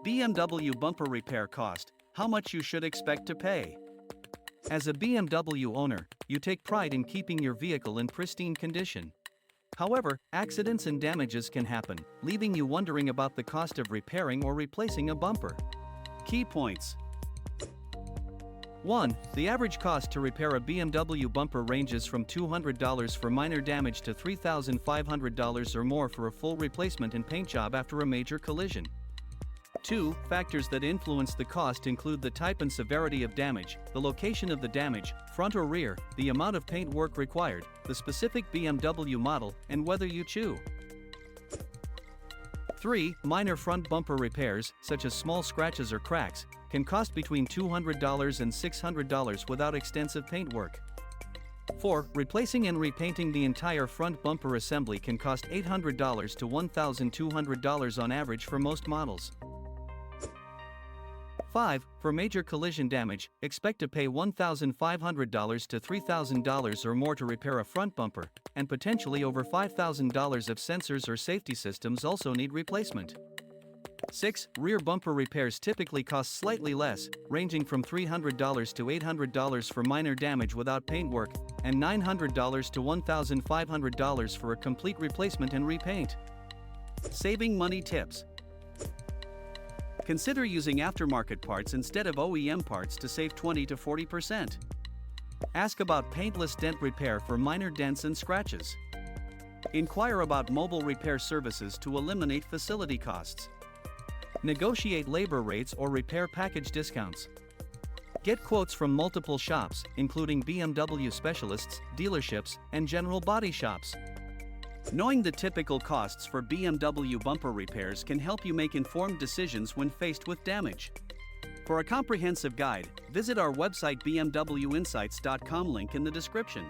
BMW bumper repair cost, how much you should expect to pay. As a BMW owner, you take pride in keeping your vehicle in pristine condition. However, accidents and damages can happen, leaving you wondering about the cost of repairing or replacing a bumper. Key points. 1. The average cost to repair a BMW bumper ranges from $200 for minor damage to $3,500 or more for a full replacement and paint job after a major collision. 2. Factors that influence the cost include the type and severity of damage, the location of the damage, front or rear, the amount of paint work required, the specific BMW model, and whether you chew. 3. Minor front bumper repairs, such as small scratches or cracks, can cost between $200 and $600 without extensive paint work. 4. Replacing and repainting the entire front bumper assembly can cost $800 to $1,200 on average for most models. 5. For major collision damage, expect to pay $1,500 to $3,000 or more to repair a front bumper, and potentially over $5,000 of sensors or safety systems also need replacement. 6. Rear bumper repairs typically cost slightly less, ranging from $300 to $800 for minor damage without paint work, and $900 to $1,500 for a complete replacement and repaint. Saving money tips. Consider using aftermarket parts instead of OEM parts to save 20 to 40%. Ask about paintless dent repair for minor dents and scratches. Inquire about mobile repair services to eliminate facility costs. Negotiate labor rates or repair package discounts. Get quotes from multiple shops, including BMW specialists, dealerships, and general body shops. Knowing the typical costs for BMW bumper repairs can help you make informed decisions when faced with damage. For a comprehensive guide, visit our website bmwinsights.com, link in the description.